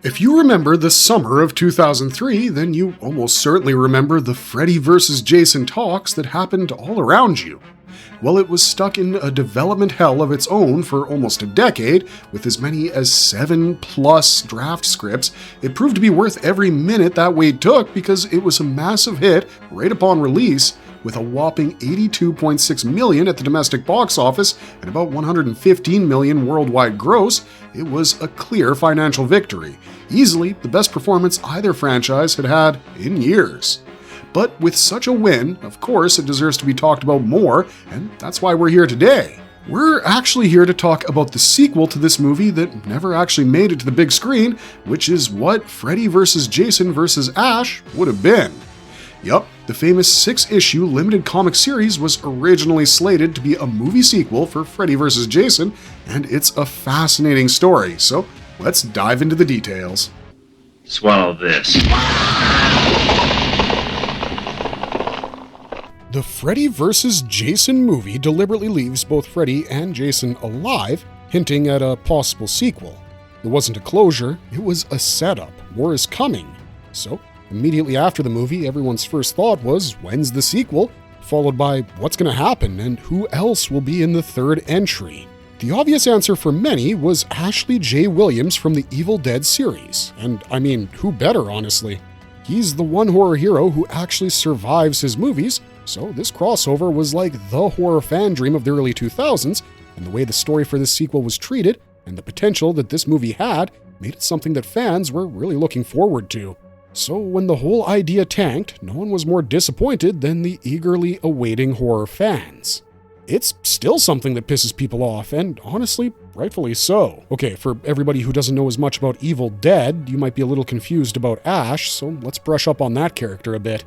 If you remember the summer of 2003, then you almost certainly remember the Freddy vs. Jason talks that happened all around you. Well, it was stuck in a development hell of its own for almost a decade, with as many as 7+ draft scripts. It proved to be worth every minute that wait took because it was a massive hit right upon release, with a whopping $82.6 million at the domestic box office and about $115 million worldwide gross. It was a clear financial victory, easily the best performance either franchise had had in years. But with such a win, of course, it deserves to be talked about more, and that's why we're here today. We're actually here to talk about the sequel to this movie that never actually made it to the big screen, which is what Freddy vs. Jason vs. Ash would have been. Yup, the famous 6-issue limited comic series was originally slated to be a movie sequel for Freddy vs. Jason, and it's a fascinating story, so let's dive into the details. Swallow this. The Freddy vs. Jason movie deliberately leaves both Freddy and Jason alive, hinting at a possible sequel. It wasn't a closure, it was a setup. More is coming. So, immediately after the movie, everyone's first thought was, when's the sequel? Followed by, what's going to happen and who else will be in the third entry? The obvious answer for many was Ashley J. Williams from the Evil Dead series. And I mean, who better, honestly? He's the one horror hero who actually survives his movies, so this crossover was like the horror fan dream of the early 2000s, and the way the story for this sequel was treated, and the potential that this movie had, made it something that fans were really looking forward to. So when the whole idea tanked, no one was more disappointed than the eagerly awaiting horror fans. It's still something that pisses people off, and honestly, rightfully so. Okay, for everybody who doesn't know as much about Evil Dead, you might be a little confused about Ash, so let's brush up on that character a bit.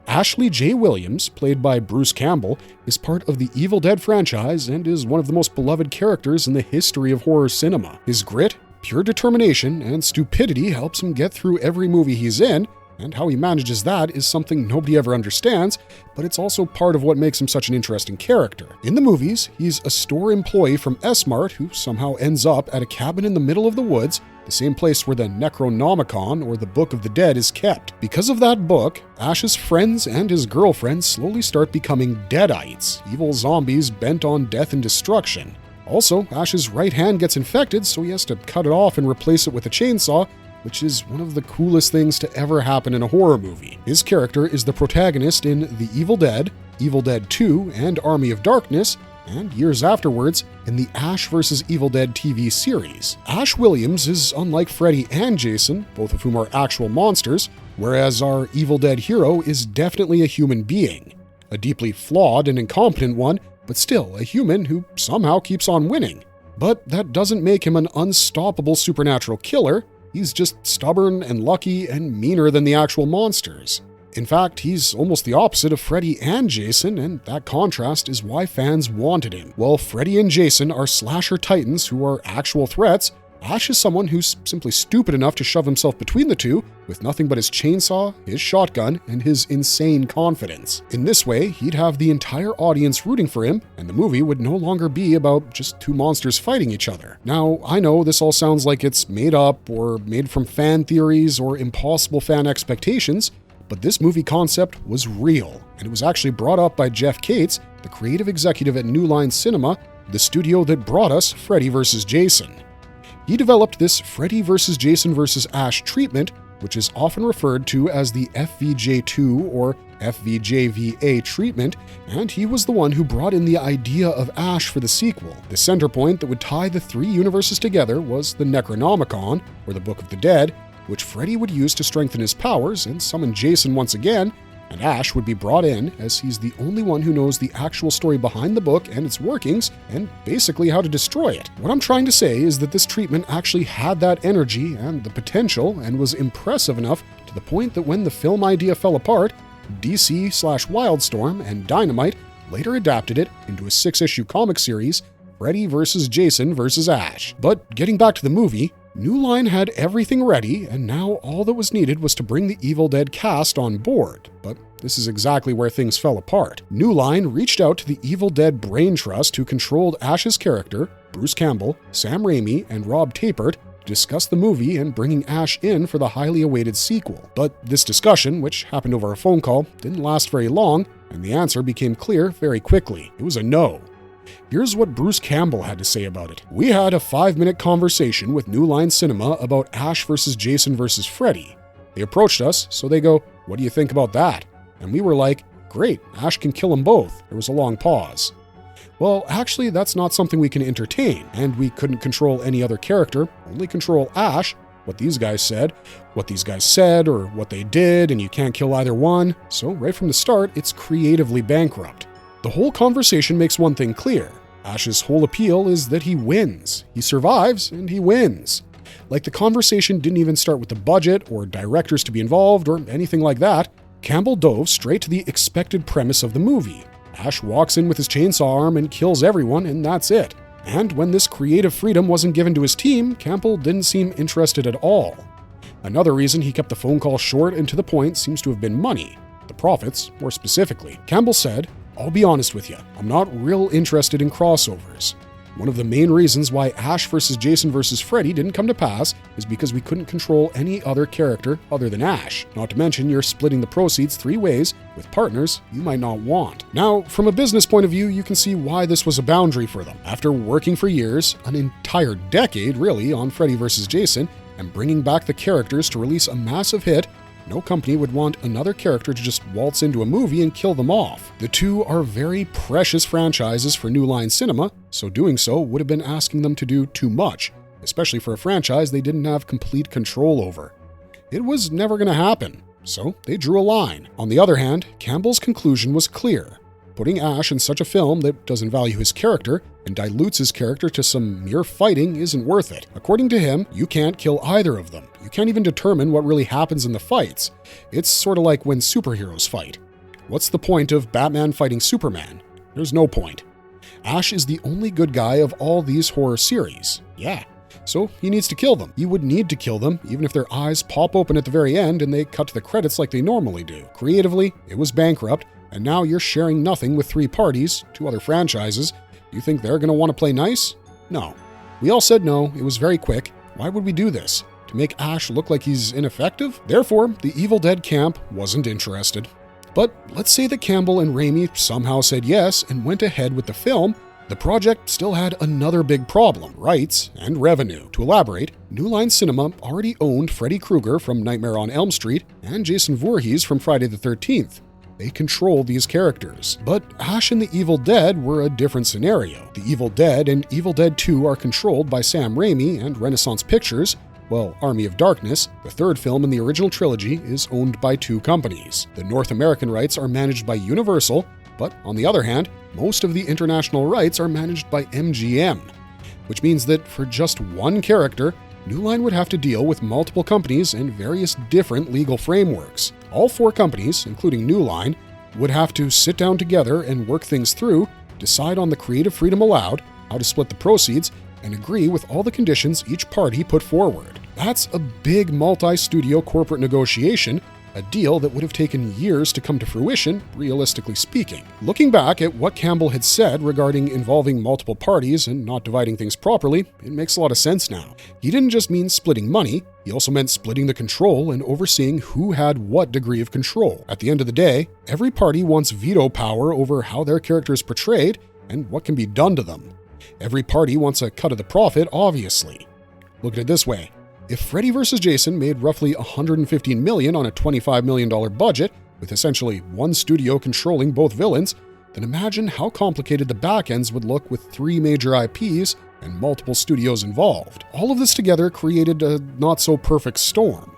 Ashley J. Williams, played by Bruce Campbell, is part of the Evil Dead franchise and is one of the most beloved characters in the history of horror cinema. His grit, pure determination, and stupidity helps him get through every movie he's in, and how he manages that is something nobody ever understands, but it's also part of what makes him such an interesting character. In the movies, he's a store employee from S-Mart who somehow ends up at a cabin in the middle of the woods, the same place where the Necronomicon, or the Book of the Dead, is kept. Because of that book, Ash's friends and his girlfriend slowly start becoming Deadites, evil zombies bent on death and destruction. Also, Ash's right hand gets infected, so he has to cut it off and replace it with a chainsaw, which is one of the coolest things to ever happen in a horror movie. His character is the protagonist in The Evil Dead, Evil Dead 2, and Army of Darkness, and years afterwards in the Ash vs. Evil Dead TV series. Ash Williams is unlike Freddy and Jason, both of whom are actual monsters, whereas our Evil Dead hero is definitely a human being. A deeply flawed and incompetent one, but still a human who somehow keeps on winning. But that doesn't make him an unstoppable supernatural killer. He's just stubborn and lucky and meaner than the actual monsters. In fact, he's almost the opposite of Freddy and Jason, and that contrast is why fans wanted him. While Freddy and Jason are slasher titans who are actual threats, Ash is someone who's simply stupid enough to shove himself between the two with nothing but his chainsaw, his shotgun, and his insane confidence. In this way, he'd have the entire audience rooting for him, and the movie would no longer be about just two monsters fighting each other. Now, I know this all sounds like it's made up or made from fan theories or impossible fan expectations, but this movie concept was real, and it was actually brought up by Jeff Cates, the creative executive at New Line Cinema, the studio that brought us Freddy vs. Jason. He developed this Freddy vs. Jason vs. Ash treatment, which is often referred to as the FVJ2 or FVJVA treatment, and he was the one who brought in the idea of Ash for the sequel. The center point that would tie the three universes together was the Necronomicon, or the Book of the Dead, which Freddy would use to strengthen his powers and summon Jason once again, and Ash would be brought in as he's the only one who knows the actual story behind the book and its workings, and basically how to destroy it. What I'm trying to say is that this treatment actually had that energy and the potential and was impressive enough to the point that when the film idea fell apart, DC/Wildstorm and Dynamite later adapted it into a 6-issue comic series, Freddy vs. Jason vs. Ash. But getting back to the movie, New Line had everything ready, and now all that was needed was to bring the Evil Dead cast on board. But this is exactly where things fell apart. New Line reached out to the Evil Dead Brain Trust, who controlled Ash's character, Bruce Campbell, Sam Raimi, and Rob Tapert, to discuss the movie and bringing Ash in for the highly awaited sequel. But this discussion, which happened over a phone call, didn't last very long, and the answer became clear very quickly. It was a no. Here's what Bruce Campbell had to say about it. "We had a 5-minute conversation with New Line Cinema about Ash versus Jason versus Freddy. They approached us, so they go, 'What do you think about that?' And we were like, 'Great, Ash can kill them both.'" There was a long pause. "Well, actually, that's not something we can entertain, and we couldn't control any other character, only control Ash, what these guys said, or what they did, and you can't kill either one. So right from the start, it's creatively bankrupt." The whole conversation makes one thing clear. Ash's whole appeal is that he wins. He survives, and he wins. Like, the conversation didn't even start with the budget or directors to be involved or anything like that. Campbell dove straight to the expected premise of the movie. Ash walks in with his chainsaw arm and kills everyone, and that's it. And when this creative freedom wasn't given to his team, Campbell didn't seem interested at all. Another reason he kept the phone call short and to the point seems to have been money. The profits, more specifically. Campbell said, "I'll be honest with you, I'm not real interested in crossovers. One of the main reasons why Ash vs. Jason vs. Freddy didn't come to pass is because we couldn't control any other character other than Ash. Not to mention you're splitting the proceeds 3 ways with partners you might not want." Now, from a business point of view, you can see why this was a boundary for them. After working for years, an entire decade really, on Freddy vs. Jason, and bringing back the characters to release a massive hit, no company would want another character to just waltz into a movie and kill them off. The two are very precious franchises for New Line Cinema, so doing so would have been asking them to do too much, especially for a franchise they didn't have complete control over. It was never going to happen, so they drew a line. On the other hand, Campbell's conclusion was clear. Putting Ash in such a film that doesn't value his character and dilutes his character to some mere fighting isn't worth it. According to him, you can't kill either of them. You can't even determine what really happens in the fights. It's sort of like when superheroes fight. What's the point of Batman fighting Superman? There's no point. Ash is the only good guy of all these horror series. Yeah. So he needs to kill them. You would need to kill them, even if their eyes pop open at the very end and they cut to the credits like they normally do. Creatively, it was bankrupt, and now you're sharing nothing with 3 parties, 2 other franchises. You think they're going to want to play nice? No. We all said no, it was very quick. Why would we do this? To make Ash look like he's ineffective? Therefore, the Evil Dead camp wasn't interested. But let's say that Campbell and Raimi somehow said yes and went ahead with the film. The project still had another big problem: rights and revenue. To elaborate, New Line Cinema already owned Freddy Krueger from Nightmare on Elm Street and Jason Voorhees from Friday the 13th. They control these characters. But Ash and the Evil Dead were a different scenario. The Evil Dead and Evil Dead 2 are controlled by Sam Raimi and Renaissance Pictures, while Army of Darkness, the 3rd film in the original trilogy, is owned by 2 companies. The North American rights are managed by Universal, but on the other hand, most of the international rights are managed by MGM, which means that for just one character, New Line would have to deal with multiple companies and various different legal frameworks. All 4 companies, including New Line, would have to sit down together and work things through, decide on the creative freedom allowed, how to split the proceeds, and agree with all the conditions each party put forward. That's a big multi-studio corporate negotiation, a deal that would have taken years to come to fruition, realistically speaking. Looking back at what Campbell had said regarding involving multiple parties and not dividing things properly, it makes a lot of sense now. He didn't just mean splitting money, he also meant splitting the control and overseeing who had what degree of control. At the end of the day, every party wants veto power over how their character is portrayed and what can be done to them. Every party wants a cut of the profit, obviously. Look at it this way. If Freddy vs. Jason made roughly $115 million on a $25 million budget, with essentially one studio controlling both villains, then imagine how complicated the back ends would look with 3 major IPs and multiple studios involved. All of this together created a not-so-perfect storm.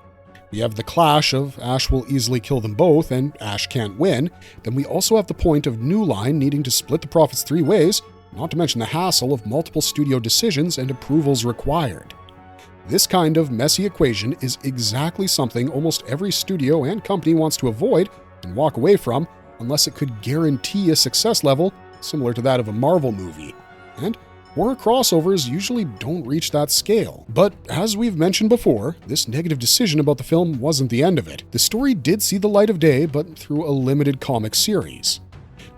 We have the clash of Ash will easily kill them both and Ash can't win. Then we also have the point of New Line needing to split the profits 3 ways, not to mention the hassle of multiple studio decisions and approvals required. This kind of messy equation is exactly something almost every studio and company wants to avoid and walk away from unless it could guarantee a success level similar to that of a Marvel movie. And horror crossovers usually don't reach that scale. But as we've mentioned before, this negative decision about the film wasn't the end of it. The story did see the light of day, but through a limited comic series.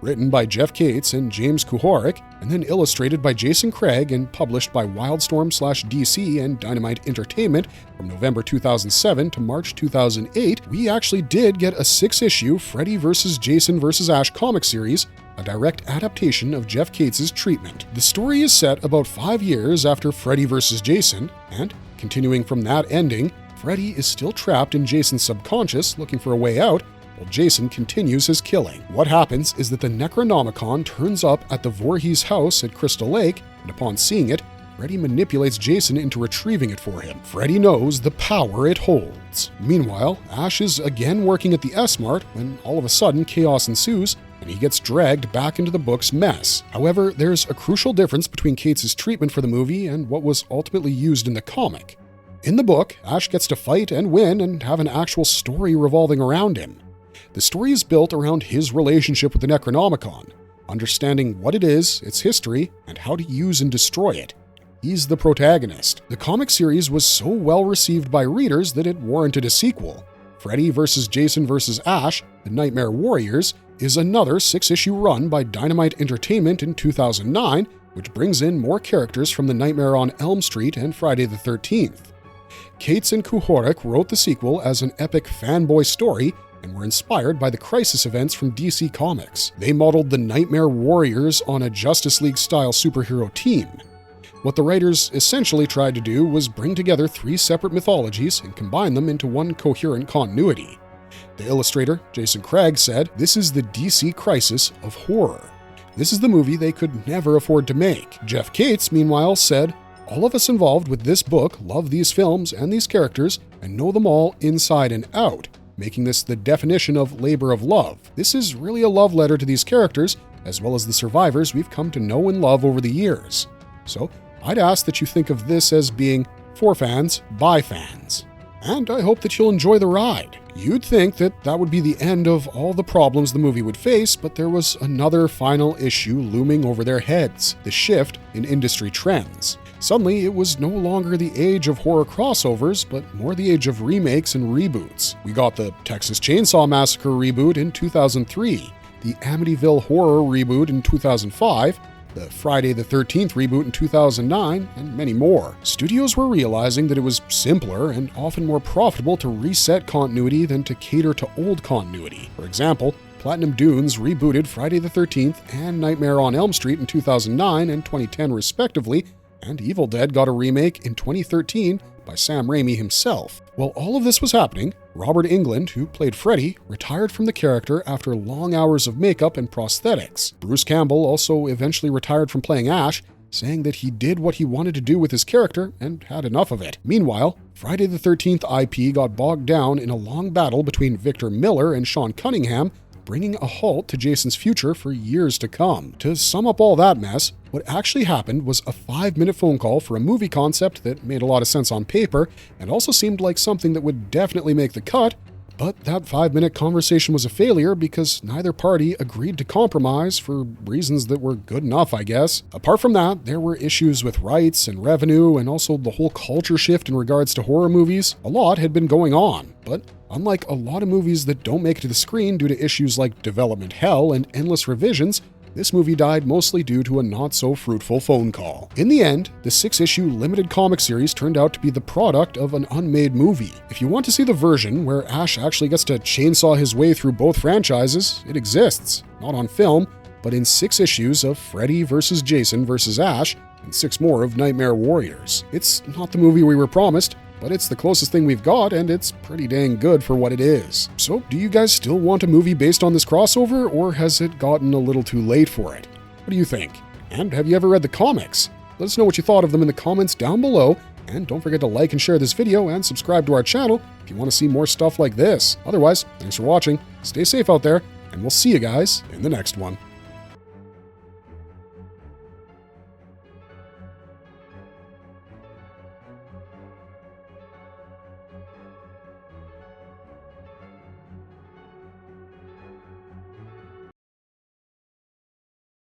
written by Jeff Cates and James Kuhorik, and then illustrated by Jason Craig and published by Wildstorm/DC and Dynamite Entertainment from November 2007 to March 2008, we actually did get a 6-issue Freddy vs. Jason vs. Ash comic series, a direct adaptation of Jeff Cates' treatment. The story is set about 5 years after Freddy vs. Jason, and continuing from that ending, Freddy is still trapped in Jason's subconscious looking for a way out, while Jason continues his killing. What happens is that the Necronomicon turns up at the Voorhees house at Crystal Lake, and upon seeing it, Freddy manipulates Jason into retrieving it for him. Freddy knows the power it holds. Meanwhile, Ash is again working at the S-Mart when all of a sudden chaos ensues, and he gets dragged back into the book's mess. However, there's a crucial difference between Cates' treatment for the movie and what was ultimately used in the comic. In the book, Ash gets to fight and win and have an actual story revolving around him. The story is built around his relationship with the Necronomicon, understanding what it is, its history, and how to use and destroy it. He's the protagonist. The comic series was so well received by readers that it warranted a sequel. Freddy vs. Jason vs. Ash, The Nightmare Warriors, is another 6-issue run by Dynamite Entertainment in 2009, which brings in more characters from The Nightmare on Elm Street and Friday the 13th. Cates and Kuhorik wrote the sequel as an epic fanboy story and were inspired by the Crisis events from DC Comics. They modeled the Nightmare Warriors on a Justice League-style superhero team. What the writers essentially tried to do was bring together 3 separate mythologies and combine them into one coherent continuity. The illustrator, Jason Craig, said, "This is the DC Crisis of horror. This is the movie they could never afford to make." Jeff Cates, meanwhile, said, "All of us involved with this book love these films and these characters and know them all inside and out, making this the definition of labor of love. This is really a love letter to these characters, as well as the survivors we've come to know and love over the years. So I'd ask that you think of this as being for fans by fans. And I hope that you'll enjoy the ride." You'd think that that would be the end of all the problems the movie would face, but there was another final issue looming over their heads: the shift in industry trends. Suddenly, it was no longer the age of horror crossovers, but more the age of remakes and reboots. We got the Texas Chainsaw Massacre reboot in 2003, the Amityville Horror reboot in 2005, the Friday the 13th reboot in 2009, and many more. Studios were realizing that it was simpler and often more profitable to reset continuity than to cater to old continuity. For example, Platinum Dunes rebooted Friday the 13th and Nightmare on Elm Street in 2009 and 2010 respectively, and Evil Dead got a remake in 2013 by Sam Raimi himself. While all of this was happening, Robert Englund, who played Freddy, retired from the character after long hours of makeup and prosthetics. Bruce Campbell also eventually retired from playing Ash, saying that he did what he wanted to do with his character and had enough of it. Meanwhile, Friday the 13th IP got bogged down in a long battle between Victor Miller and Sean Cunningham, bringing a halt to Jason's future for years to come. To sum up all that mess, what actually happened was a 5-minute phone call for a movie concept that made a lot of sense on paper and also seemed like something that would definitely make the cut, but that 5-minute conversation was a failure because neither party agreed to compromise for reasons that were good enough, I guess. Apart from that, there were issues with rights and revenue and also the whole culture shift in regards to horror movies. A lot had been going on, but unlike a lot of movies that don't make it to the screen due to issues like development hell and endless revisions, this movie died mostly due to a not-so-fruitful phone call. In the end, the 6-issue limited comic series turned out to be the product of an unmade movie. If you want to see the version where Ash actually gets to chainsaw his way through both franchises, it exists. Not on film, but in 6 issues of Freddy vs. Jason vs. Ash and 6 more of Nightmare Warriors. It's not the movie we were promised, but it's the closest thing we've got, and it's pretty dang good for what it is. So, do you guys still want a movie based on this crossover, or has it gotten a little too late for it? What do you think? And have you ever read the comics? Let us know what you thought of them in the comments down below, and don't forget to like and share this video and subscribe to our channel if you want to see more stuff like this. Otherwise, thanks for watching, stay safe out there, and we'll see you guys in the next one.